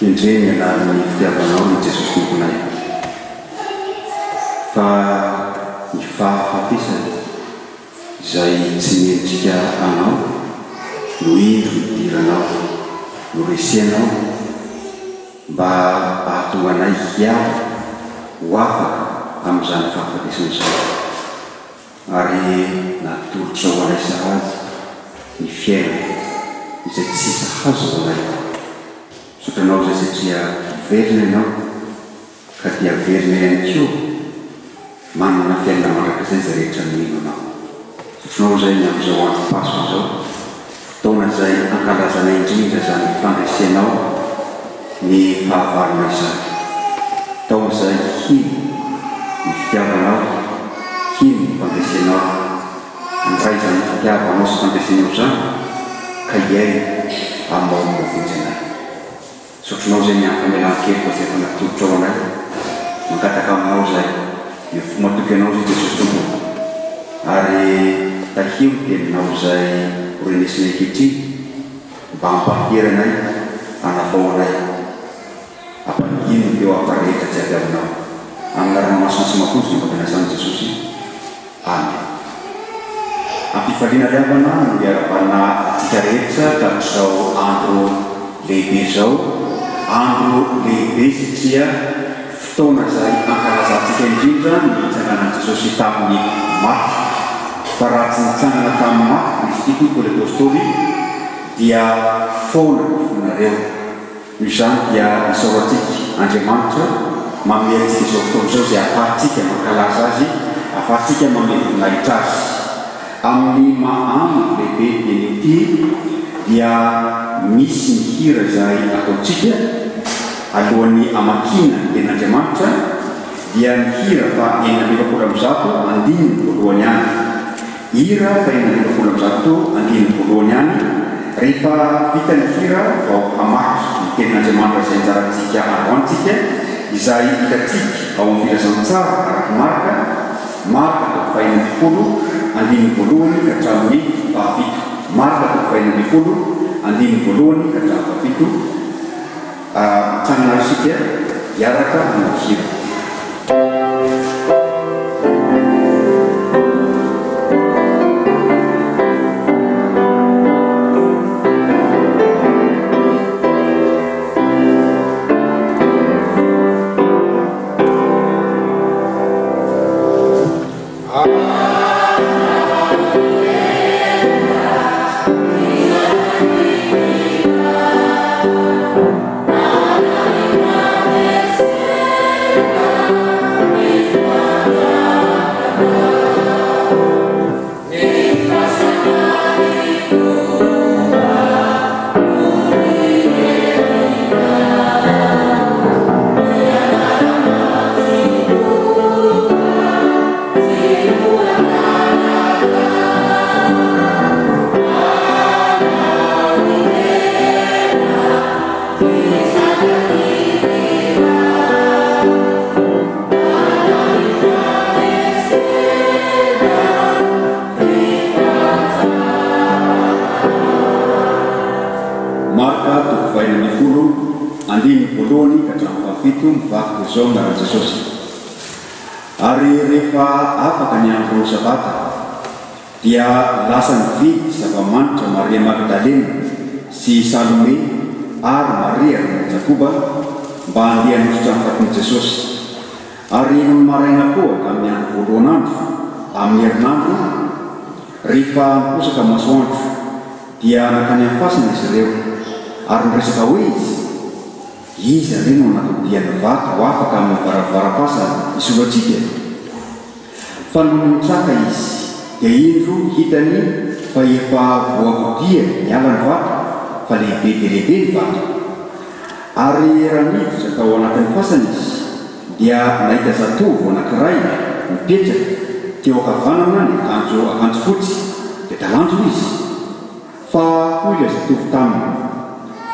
indreny alariny fitiavanao ny Jesosy tomponay fa ny fahafatesany izay tsy mendrika anao no indro idiranao no resianao mba ahatonganay hiava ho afaka amin'izany fahafatesana izay ary natolotra ho anay sahazy ny fiainana izay tsisa hazo ho anay sotranao izay satria verina ianao ka dia verina ihany koa manana fiainana manaraka izay zay rehetra mino anao sotranao izay ny amin'izao andro paso izao fotoana izay ankalazana indrindra izany fandresianao ny fahavalona izany tao izay hiny ny fitiavanao hiny ny fandresianao andray izany fitiavanao sy fandresianao izany ka iaina amaomavonjy sotranao izay ny anfamelan-keliko izay efa natolotra ao anay mangataka aminao izay ny fomatoky anao izay Jesosy tompoko ary tahio ny teninao izay horenesinay ankehitriny mba hampaheranay hanavao anay ampanigino teo amparehetra jiaby aminao amin'ny arana masina sy mafontsy ny fampianazany Jesosy. Amen. Ampifaliana riavana no miara-bana atsika rehetra tahak'izao andro lehibe izao, andro lehibe satria fotoana izay ankalazantsika indrindra ny hitsanganan Jesosy tamin'ny maty fa raha tsy nitsangana tamin'ny maty Kristy tompony apôstôly dia foana fonareo. Noho izany dia isaorantsika Andriamanitra manome antsika izao fotoana izao izay ahafahantsika mankalaza azy, ahafahantsika manome voninahitra azy. Amin'ny mahandro lehibe dieny ity dia misy ny hira izay ataontsika alohan'ny amakina ny tenin'Andriamanitra dia ny hira fa 1900 andininy voalohany any. Hira fa 1900 andininy voalohany any. Rehefa vita ny hira vao hamaky ny tenin'Andriamanitra izay anjarantsika androantsika izay hitantsika ao amin'ny filazantsara araky Marka toko 20 andininy voalohany ka hatramin'ny fahafito. Marka toko 20 andininy voalohany ka hatramin'ny fahafito. Tsanana isika hiaraka amin'ny hira. Zao ngaran Jesosy. Ary rehefa afaka ny andro sabata dia lasa nividy zava-manitra Maria Magdalena sy Salome ary Maria ry Jakoba mba handeha hanositra amin'ny fatin'i Jesosy. Ary ny maraina koa amin'ny andro voalohan'andro amin'ny herinandro rehefa miposaka masoandro dia nakany amin'ny fasana izy ireo ary niresaka hoe izy ireny no anatodiana vato ho afaka amin'ny varavaram-pasa isoloantsika. Fa no nitsaka izy dia indro hitany fa efa voavodia miala ny vato fa lehibe dia lehibe ny vato. Ary raha niditra tao anatin'ny fasana izy dia nahita zatovo anankiray mipetraka teo ankavanana ny akanjo fotsy dia talanjo izy. Fa hoy ilay zatovo taminy,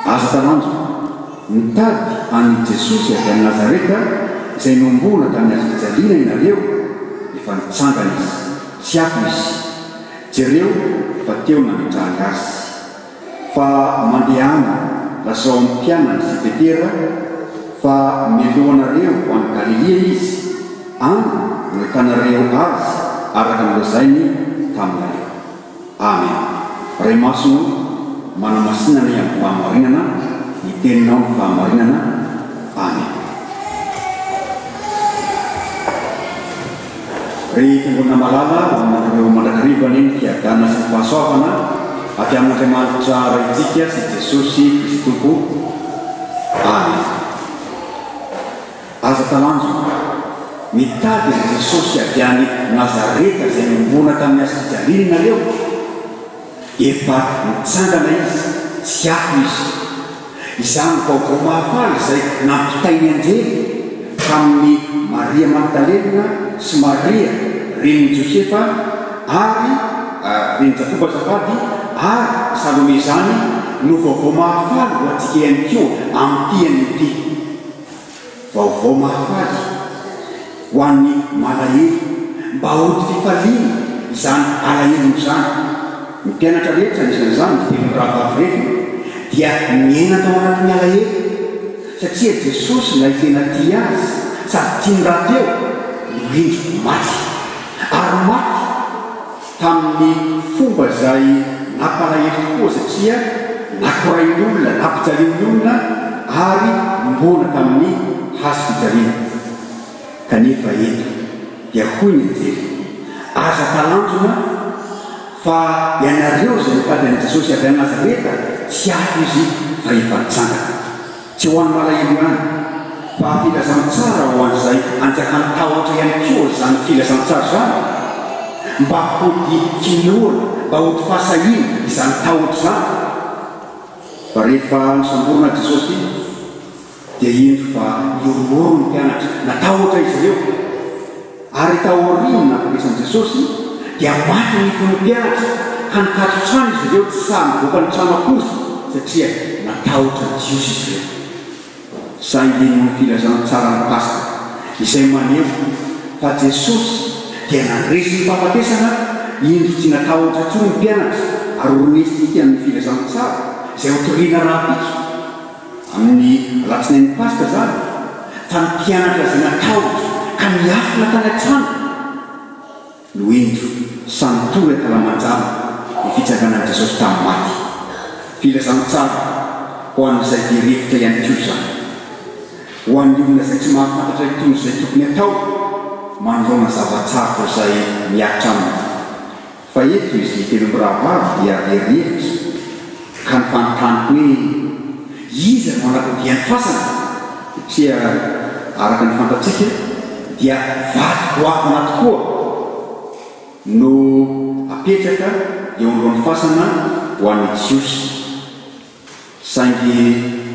aza talanjo mitady any Jesosy avy any Nazareta izay nomboana tamin'ny hazofijaliana ianareo. Efa nitsangana izy, tsy afo izy. Jereo fa teo nametrahana azy fa mandeha any lazao mpianana sy Petera fa meloanareo ho any Galilea izy any no hitanareo azy araka nolazainy taminareo. Amen. Ray masono manamasinana amin'ny fahamarinana hiteninao ny fahamarinana. Amen. Rehefa mbona malala aminareo mandrakarivana iny fiadana sy fahasoavana avy amin'Andriamanitra ray itsika sy Jesosy Kristy Tompo. Amen. Aza talanjo mitady ny Jesosy avy any Nazareta izay nombona tamin'ny asa-pijalinareo. Efa mitsangana izy, tsy ako izy. Izany vaovao mahafaly izay nampitainy anjely tamin'ny Maria Magdalena sy Maria reniny Josefa ary reny Jakoba azafady ary Salome izany no vaovao mahafaly ho antsika ihany koa amin'ity an'ity. Vaovao mahafaly ho an'ny malahelo mba hody fifaliana izany alahelo izany. Ny mpianatra rehetra isan'izany telo rahavavy rehetra dia miaina tao anatin'ny alahelo satria Jesosy ilay tena tia azy sady tiany raha teo no endriko maty ary maty tamin'ny fomba izay nampalahelo tokoa satria nakorain'ny olona nampijalian'ny olona ary mbona tamin'ny hazo-pijaliana. Kanefa eto dia hoy ny anjely, aza talanjona fa ianareo izay mitady an'i Jesosy avy any Nazareta tsy ako izy fa efa nitsangana. Tsy ho an'ny malahelo ihany fa filazana tsara ho an'izay anjakany tahotra ihany koa izany filazana tsara izany mba hody finoana mba hody fahasahina izany tahotra izany. Fa rehefa nisamborona Jesosy dia indro fa ioromoro ny mpianatra natahotra izy ireo ary taoriny nafaresan'i Jesosy dia maty ny fony mpianatra ka nikatso trano izy ireo tsy samy voaka ny trano akory satria natahotra ny Jiosy izy ireo. Saingy ny filazana tsara ny Paska izay maneho fa Jesosy dia nandresy ny fahafatesana indro tsy natahotra tsony ny mpianatra ary oronesitsika ny filazana tsara izay hotoriana raha-pitso amin'ny alatsinain'ny Paska zany fa ny mpianatra izay natahotra ka miafina tany an-trano no indro sanotory akalamanjana ny fitsanganan'i Jesosy tamin'ny maty. Filazana tsara ho an'izay direvitra ihany koa izany ho an'ny olona izay tsy mahafantatra itony izay tokony atao manoloana zava-tsara izay miakitra aminy. Fa eto izy telo rahavavy dia direvitra ka ny fanontanyko hoe iza no anakodian'ny fasana satria araka ny fantatsika dia vaty goavana tokoa no apetraka eo alohan'ny fasana ho an'ny Jiosy. Saingy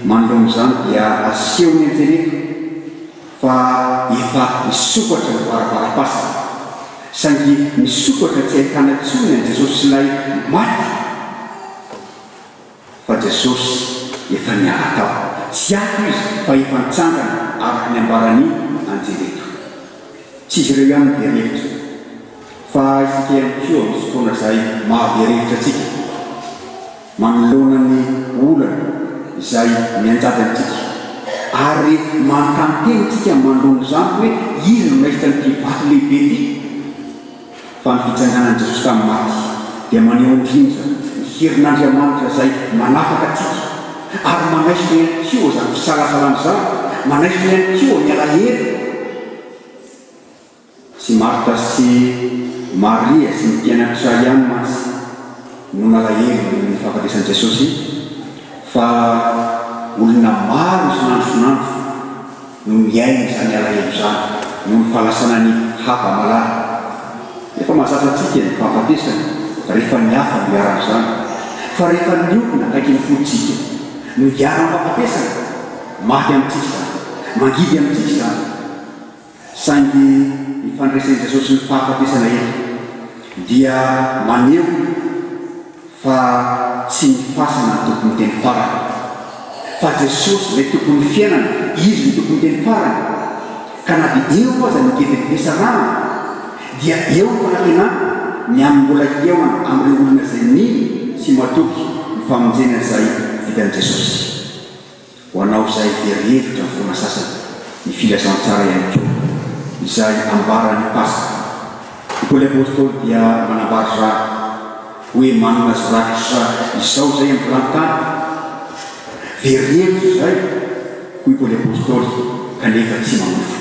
manoloana izany dia aseho ny anjereko fa efa misokatra ny varavara-pasana saingy misokatra tsy ahitana intsony an'i Jesosy sy ilay maty fa Jesosy efa niala tao. Tsy ako izy fa efa nitsangana araka ny ambarany anjereko. Tsy izy ireo ihany verevitra fa isika ihany koa misy fotoana izay mahaverevitra atsika manoloana ny olana izay mianjady antsika ary manontany-tenitsika manoloana izany hoe izy no nahita nyity vato lehibe ity. Fa ny fitsanganan'i Jesosy tamin'ny maty dia maneho indrindra ny herin'Andriamanitra izay manafaka atsika ary manaisitra ihany koa izany fisalasalana izany, manaisitra ihany koa ny alahelo. Tsy Marta sy Maria sy ny mpianatra ihany mantsy no nalahelo ny fahafatesan'i Jesosy fa olona maro sonandrosonandro no miaina izany alahelo izany no ny fahalasana ny hava malala. Efa mahazatra antsika ny fahafatesana rehefa niafa no miarana izany fa rehefa niolona kaiky ny fotsika no hiara ny fahafatesana maty amintsika izany, mangidy amintsika izany. Saingy ny fandraisan'i Jesosy ny fahafatesana eto dia maneho fa tsy ny fasana ny tokony teny farany fa Jesosy ilay tokony fiainana, izy ny tokony teny farany. Ka na dia eo aza niketiny fesarana dia eo fanantenana ny amin'ny mbola eo amin'ireo olona izay niny sy matoky ny famonjena izay vitan'i Jesosy. manao izay verihevitra ny fotoana sasany ny filazantsara ihany koa izay ambarany Pasika. Ny Paoly apôstôly dia manambara raha hoe manana zorakitra izao zay amin'ny volantany verihevitra izay hoy Paoly apôstôly kanefa tsy mamofo.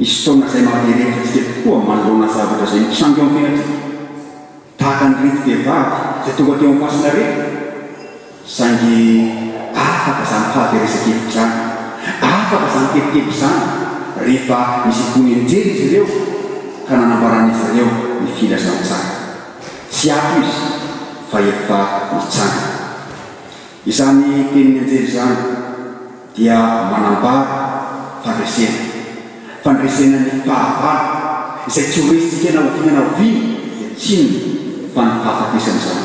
Isy fotoana izay mahaverihevitra tsika tokoa manoloana zavatra izay mitsango eo amin'ny fiainantsika tahaka ny rety vehivavy izay tonga teo amin'ny masina reto saingy afaka zany fahaveresakevitra zany, afaka zany tebotebo zany rehefa misy tony enjely izy ireo ka nanambaran'izy ireo ny filazantsara. Tsy ato izy fa efa mitsanga. Izany tenin'ny enjely zany dia manambara fandresena ny fahavalo izay tsy ho resitsika na oviana na oviana dia tsiny fa ny fahafatesany zany.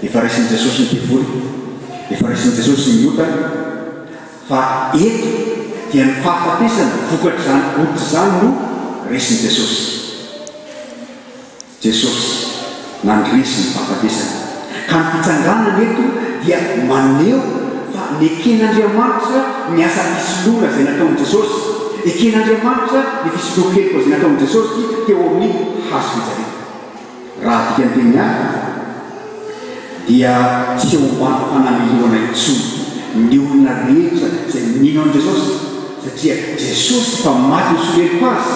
Efa resin'i Jesosy ny devoly, efa resin'i Jesosy ny ota, fa eto dia ny fahafatesany vokatra zany ota zany no resin'i Jesosy. Jesosy nandresy ny fahafatesany ka ny fitsanganana eto dia maneho fa neken'Andriamanitra ny asa fisoloana izay nataon'i Jesosy, eken'Andriamanitra ny fisoloan-keliko izay nataon'i Jesosy teo amin'ny hazo fijarena. Raha tika ny teny hafa dia tsy hombany fanameloana intsony ny olona rehetra izay nino an'i Jesosy, satria Jesosy fa maty nisoleko azy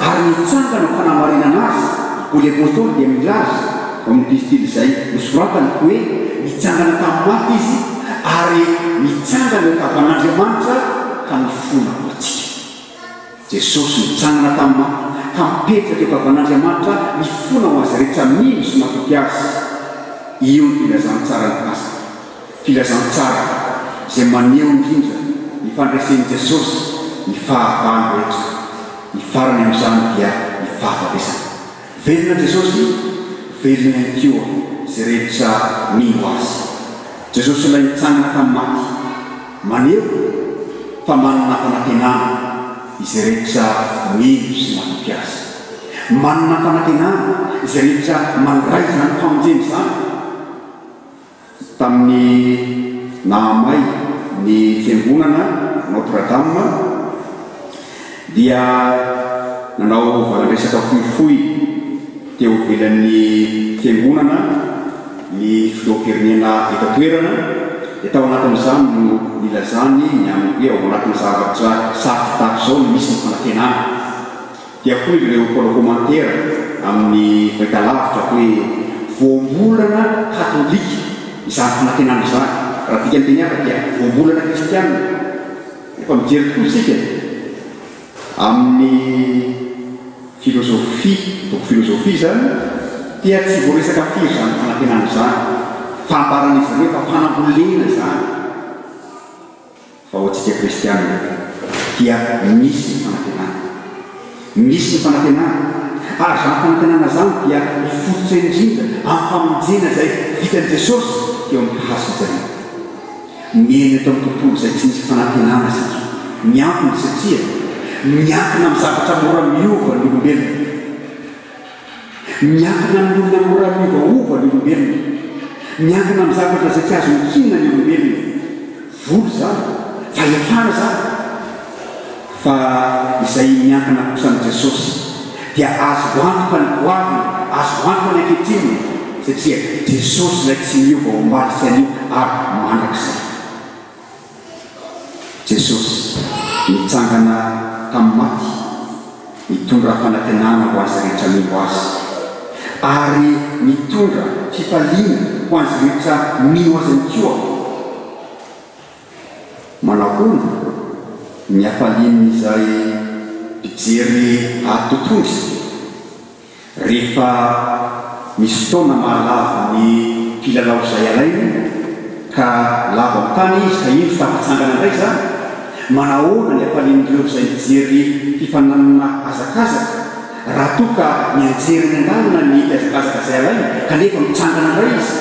ary nitsangana ny fanamarinana azy. Paoly apôstôly dia milaza amin'ny epistily izay nosoratany hoe nitsangana tamin'ny maty izy ary nitsangana eo tavan'Andriamanitra ka nifona ho atsika. Jesosy nitsangana tamin'ny maty ka mipetraka eo tavan'Andriamanitra nifona ho azy rehetra mino sy matoky azy. Io ny filazantsara ny Pasika, filazantsara izay maneho indrindra ny fandresen'i Jesosy ny fahavalo rehetra. Ny farany amin'izany dia ny fahafatesana. Velona Jesosy, velona ihany koa izay rehetra mino azy. Jesosy ilay nitsangana tamin'ny maty maneho fa manana fanantenana izay rehetra mino sy matoky azy. Manana fanantenana izay rehetra mandray zany famonjeny zany. Tamin'ny nahamay ny fiangonana Notre Dame dia nanao valan-dresaka fohifohy teo ivelan'ny fiangonana ny filoham-pirenena eto an-toerana. Dia tao anatin'izany no nilazany ny amin'ny hoe ao anatin'ny zavatra sarotra tahaka izao no misy ny fanantenana. Dia koa ireo commentaire amin'ny fahitalavitra hoe voambolana katolika izany fanantenana izany. Raha tika ny teny hafa dia voambolana kristianina. Efa mijery tokoa isika amin'ny filozofia, toko filozofia zany dia tsy voaresaka firy zany fanantenana izany, fambaran'izy ireo fa fanambolena zany. Fa ho antsika kristianina dia misy ny fanantenana, misy ny fanantenana ary zany fanantenana zany dia mifototra indrindra amin'ny famonjena izay vitan'i Jesosy teo amin'ny hazo fijarena. Miaina tao amin'ny tontolo izay tsy misy fanantenana isika, miankina satria miankina amin'ny zavatra mora miova ny olombelona, miankina amin'ny olona mora miovaova ny olombelona, miankina amin'ny zavatra izay tsy azo mikinina ny olombelona. Volo zany, fahefana zany, fa izay miankina kosan'i Jesosy dia azo antoka ny goavana, azo antoka ny ankehitriny satria Jesosy izay tsy miova ao ambany sy anio ary mandrakizay. Jesosy nitsangana tamin'ny maty mitondra fanantenana ho azy rehetra mino azy ary mitondra fifaliana ho azy rehetra mino azy ihany koa. Manahoana ny hafalian'izay mpijery atotongy rehefa misy fotoana mahalava ny mpilalao izay alainy ka lava amin'ny tany izy ka indro tafatsangana indray zany. Manahoana ny hafalian'ireo izay mijery fifananana hazakazaka raha toka mianjery ny andalina ny hazakazaka izay alainy kanefa mitsangana indray izy.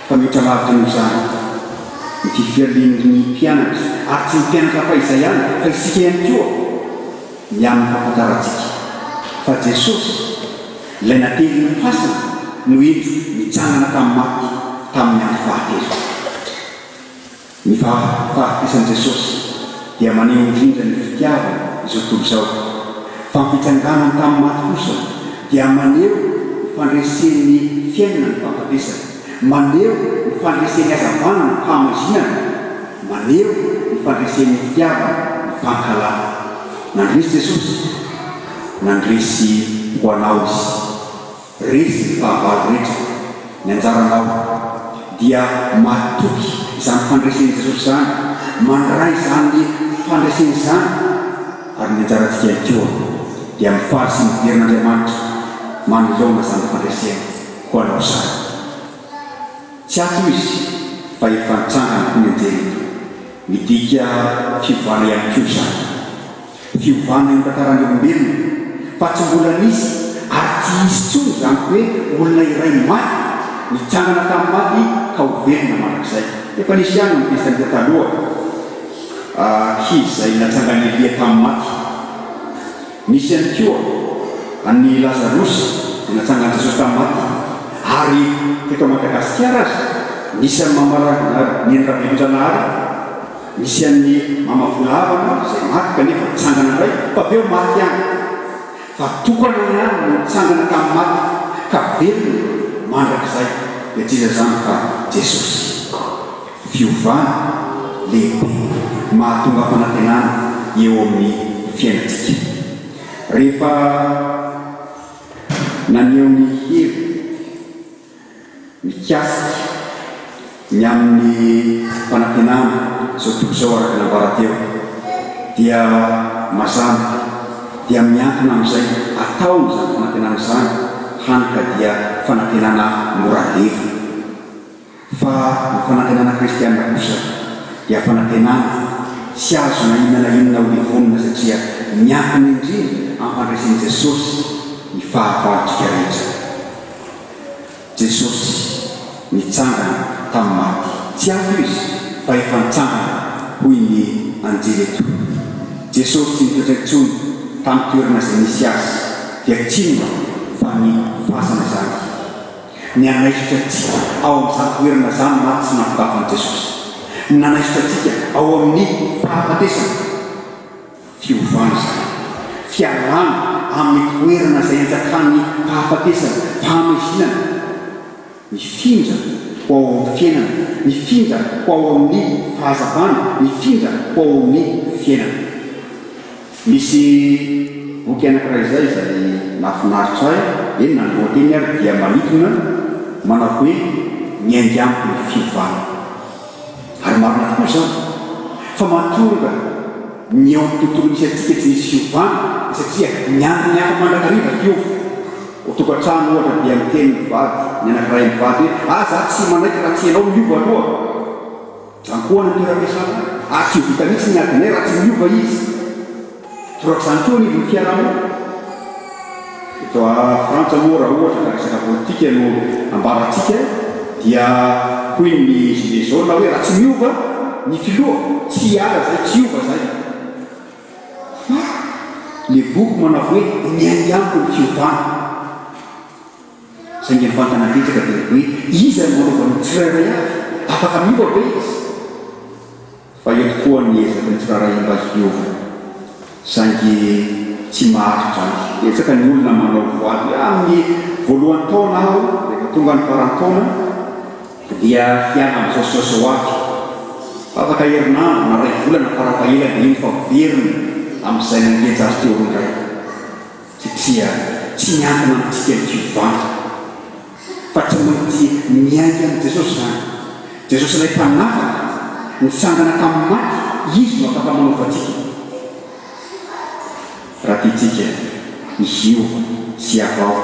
Fa mihoatra lavitra noho izany ny fifalian'ny mpianatra ary tsy mpianatra fa izay ihany fa isika ihany koa ny amin'ny fahafantarantsika fa Jesosy ilay nately ny fasana no ento mitsangana tamin'ny maty tamin'ny andro fahatelo. ny fahafatesany Jesosy dia maneho indrindra ny fitiavana izao tontolo izao. Fa ny fitsanganany tamin'ny maty kosa dia maneho ny fandresen'ny fiainana ny fahafatesany, maneho ny fandresen'ny hazavana ny fahamazinana, maneho ny fandresen'ny fitiavana ny fankalana. Nandresy Jesosy, nandresy ho anao izy, resy ny fahavalo rehetra. Ny anjaranao dia matoky izany fandresen'i Jesosy zany, mandray izany fandreseny izany, ary ny anjarantsika ihany koa dia mifaly sy miverina manoloana izany fandresena ho anao izany. Tsy ato izy fa efa nitsangana koa ny anjely midika fiovana ihany koa izany, fiovana eo tantaran'ny olombelona, fa tsy mbola nisy ary tsy hisy tsony izany hoe olona iray maty nitsangana tamin'ny maty ka ho velona mandrakizay. Efa nisy ihany ny testamenta taloha izy izay natsangana Elia tamin'ny maty. Nisy ihany koa ny Lazarosy natsangana Jesosy tamin'ny maty. Ary teto Madagasikara azy nisy amin'ny mamara ny Ravelonjanahary, nisy amin'ny Mamavolavana izay maty kanefa nitsangana indray, fa aveo maty ihany. Fa tokana ihany no nitsangana tamin'ny maty ka velona mandrakizay. Dia tsy iza zany fa Jesosy. Fiovana lehibe mahatonga fanantenana eo amin'ny fiainantsika. Rehefa naneho ny hery mikasika ny amin'ny fanantenana izao tontolo izao araka nambara teo, dia mazana dia miankina amin'izay ataony izany fanantenana izany hany ka dia fanantenana moradeva. Fa ny fanantenana kristianina kosa dia fanantenana tsy azona inona ho levonina satria miankina indrindra amin'ny fandresen'i Jesosy ny fahavalontsika rehetra. Jesosy nitsangana tamin'ny maty, tsy ato izy fa efa nitsangana hoy ny anjely eto. Jesosy tsy nipetraka intsony tamin'ny toerana izay nisy azy, dia tsinona fa ny fasana izany. Ny anaisitra antsika ao amin'izany toerana izany maty sy nampidafan'i Jesosy. Ny anaisitra antsika ao amin'ny fahafatesana, fiovana izany, fialana amin'ny toerana izay anjakan'ny fahafatesana, fahamazinana, ny finja ho ao amin'ny fiainana, ny finja ho ao amin'ny fahazavana, ny finja ho ao amin'ny fiainana. Misy boky anankiray izay nahafinaritra ahy, eny nanohateny ary dia malitona manao hoe miainga amiko ny fiovana. Ary marina tokoa izany fa mahatonga ny eo amin'ny tontolo misy antsika tsy misy fiovana, satria miandry hafa mandrakariva fiova. Ho tokantrano ohatra dia miteny mivady, ny anankiray mivady hoe za tsy manaiky raha tsy ianao miova aloha. Zany koa ny toeram-piasana, tsy ho vita mihitsy ny adinay raha tsy miova izy. Torak'izany koa ny ivon'ny fiarahamonina. Eto Frantsa moa raha ohatra ka resaka politika no ambarantsika, dia hoy ny gilet jaune hoe raha tsy miova ny filoha, tsy hiala zay, tsy hiova zay. Fa le boky manao hoe miainga amiko ny fiovana. Saingy ny fantanatetsaka dia hoe iza no manaovany tsirairay avy, afaka miova ve izy? Fa eto koa ny ezaka ny tsirairay mba hiova, saingy tsy maharitra any. Etsaka ny olona manao voady amin'ny voalohany taona aho, rehefa tonga ny farany taona dia hiana amin'izao saosao avy. Afaka herinandro na ray volana farafaela dia iny fa verina amin'izay nangenja azy teo indray. Satria tsy miankina amintsika ny fiovana, fa tsy maintsy miainga amin'ny Jesosy zany. Jesosy ilay mpanafaka nitsangana tamin'ny maty, izy no afaka manaovantsika. Raha tiantsika hiova sy avao,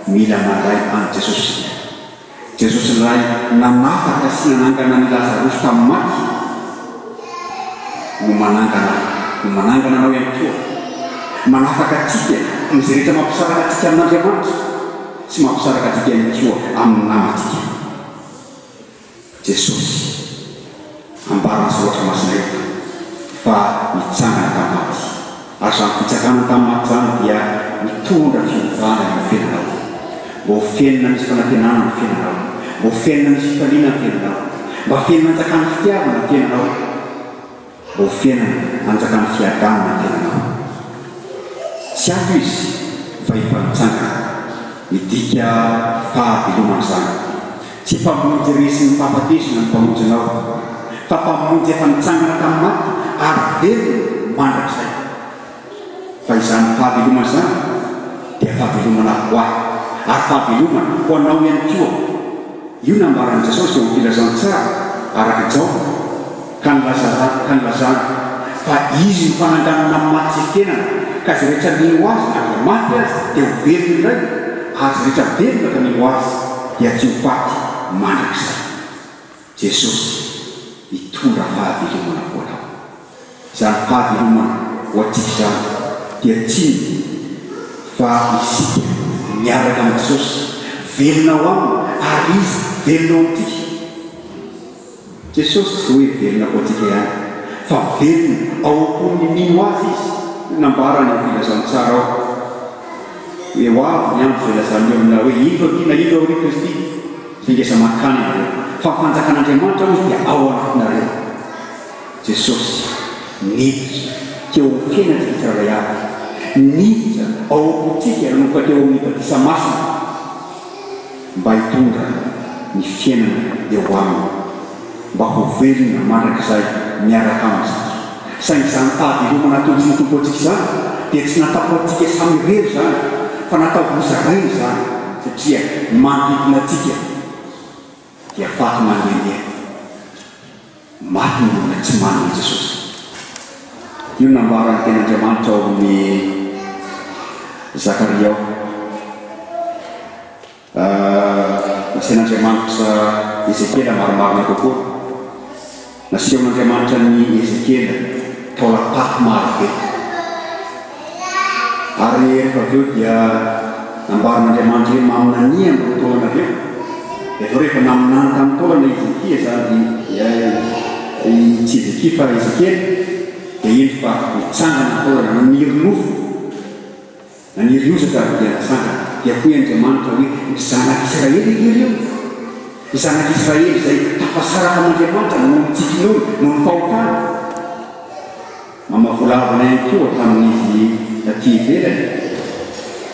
mila mandray any Jesosy. Jesosy ilay nanafaka sy nanangana ny Lazarosy tamin'ny maty no manangana anao ihany koa. Manafaka atsika izay rehetra mampisaraka atsika amin'Andriamanitra sy mampisaraka atsika ihany koa amin'ny namantsika. Jesosy ambarana sy ohatra masina eto fa nitsangana tamin'ny maty. Ary izany fitsakana tamin'ny maty zany dia mitondra fiovana ny fiainanao. Mbô fiainana misy fanantenana ny fiainanao, mbô fiainana misy fifaliana ny fiainanao, mba fiainana anjakany fitiavana fiainanao, mba ho fiainana anjakany fiadanana fiainanao. Tsy ato izy fa hifanitsangana midika fahavelomana zany. Tsy mpamonjy resy ny fahafatesina ny mpamonjy anao, fa mpamonjy efa nitsangana tamin'ny maty ary velona mandrakizay. Fa izany fahavelomana zany dia fahavelomana ho ahy ary fahavelomana ho anao ihany koa. Io nambaran'i Jesosy eo am'filazany tsara araka izao ka nilazana fa izy ny fananganana amin'ny maty sy fiainana, ka zay rehetra mino ho azy na dia maty azy dia ho velona indray, ary zay rehetra velona ka mino ho azy dia tsy ho faty mandrakizay. Jesosy mitondra fahavelomana ho anao. Izany fahavelomana ho antsika izany dia tsy fa isika miaraka amin'ny Jesosy velona ho aminy ary izy velona ho antsika. Jesosy tsy hoe velona ho antsika ihany, fa velona ao am-pony mino azy izy. Nambarany amin'ny filazany tsara ao hoe ho avy ny andro velazany eo amina hoe ito atina ito ao ry Kristy fingesa makany nareo, fa fanjakan'Andriamanitra izy dia ao anatinareo. Jesosy niditra teo amin'ny fiainantsika tsirairay avy, niditra ao am-pontsika nanomboka teo amin'ny batisa masina mba hitondra ny fiainana eo aminy, mba ho velona mandrakizay miaraka aminy. Saingy izany fahavelomana atolotry ny tompo antsika izany dia tsy natao antsika samy rery zany, fa natao hozaray zany, satria manodidina antsika dia faty mandehandeha, maty ny olona tsy manana Jesosy. Io nambarany ten'Andriamanitra ao amin'ny Zakaria ao. Nasian'Andriamanitra Ezekela maromarona kokoa, nasian'Andriamanitra ny Ezekela taolapaty maro be, ary rehefa avy eo dia nambaran'Andriamanitra hoe maminania amin'ny taolana avy eo. Efa rehefa naminany tamin'ny taolana Ezekia zany tsy Ezekia fa Ezekela dia iny fa nitsangana taolana naniry nofo, naniry ozaka dia nitsangana. Dia koa Andriamanitra hoe ny zanak'Israely iry io, ny zanak'Israely izay tafasaraka amin'Andriamanitra no nitsikin'olo no nifahotana. Mamavolavana ihany koa tamin'izy aty ivelany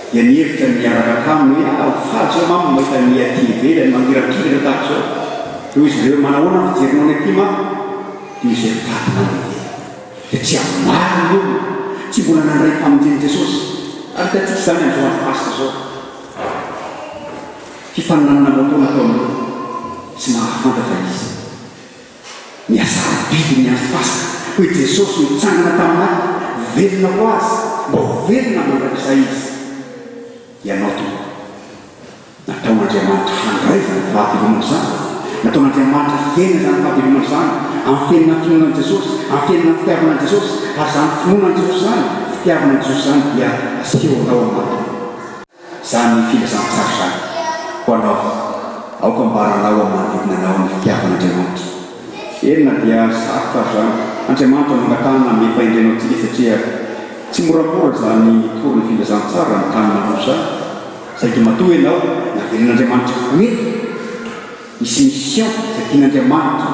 dia nihevitra miaraka aminy hoe ao faly zao mama mahita ny aty ivelany mamirakiraka tahaka zao. Toy izy ireo manahoana fijerinao ny aty mama? Toy izay faty mandeha dia tsy amary ny olona tsy mbola nandray famonjen'i Jesosy. Ary tatsika zany amin'izao andro pasika zao fifaninanana moatona atao amin'olo tsy mahafantatra izy miasara biby ny andro pasika hoe Jesosy mitsangana tamin'ny maty velona ho azy, mba ho velona mandrakizay izy. Ianao tompoko, nataon'Andriamanitra handray zany fahavelomana zany, nataon'Andriamanitra fiaina zany fahavelomana zany amin'ny fiainana finoanan'i Jesosy, amin'ny fiainana fitiavanan'i Jesosy. Ary zany finoanan'i Jesosy zany, fitiavanan'i Jesosy zany dia asehonao amato. Zany filazany tsara zany ho anao, aoka mbaranao amanodidina anao ny fitiavan'Andriamanitra. Elina dia sarotra zany, Andriamanitra mangatana mefaindrenao antsika satria tsy moramora zany torony filazany tsara ny tanana roa zany. Saingy matoa ianao navelon'Andriamanitra mety misy mission izay tian'Andriamanitra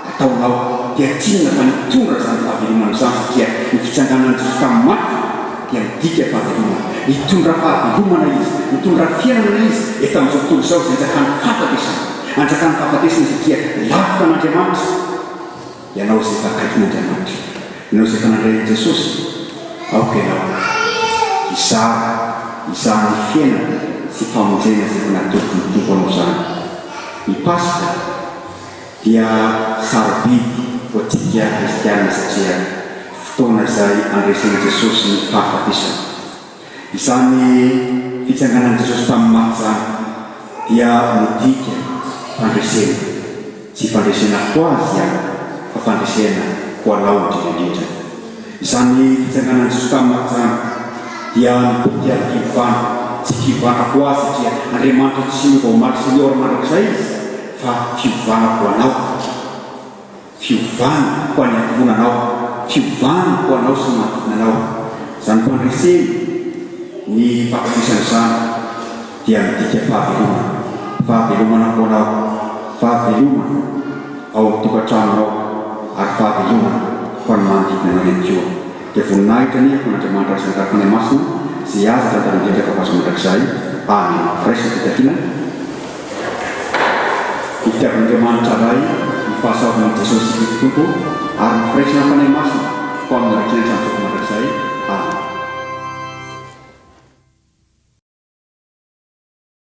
ataonao dia tsinona fa nitondra zany fahavelomana zany, satria ny fitsanganan'i Jesosy tamin'ny maty dia midika fahavelomana, nitondra fahavelomana izy, nitondra fiainana izy eto amin'izao tontolo izao izay anjakany fahafatesana, anjakany fahafatesana satria lavitra an'Andriamanitra. Ianao izay fakaikin'Andriamanitra, ianao izay fanandray Jesosy, aoka ianao izara ny fiainana sy famonjena izay fanatoko ny tompo anao zany. Ny Pasika dia sarobidy ho antsika kristianina satria fotoana izay andresen'i Jesosy ny fahafatesana. Izany fitsanganan'i Jesosy tamin'ny maty zany dia midika fandresena, tsy fandresena ho azy ihany fa fandresena ho anao indrindrandrindra. Izany fitsanganan'i Jesosy tamin'ny maty zany dia midika fivana, tsy fivana ho azy satria Andriamanitra tsy vao maty sy ora mandrakizay izy, fa fiovana ho anao, fiovana ho any antonanao, fiovana ho anao sy manodidinanao. Zany fandresena ny fahafatesana zany dia midika fahavelomana, fahavelomana ho anao, fahavelomana ao tokantranonao ary fahavelomana ho any manodidina ihany koa. Dia voninahitra ny Andriamanitra sy ny Fanahy Masina izay aza tantaran'indrindra fa azo mandrakizay amen. Raisina fitafiana itiavan'Andriamanitra ray ny fahasavan'i Jesosy Kristy Tompo ary ny firaisana Fanahy Masina ho amin'ny raik'ny trano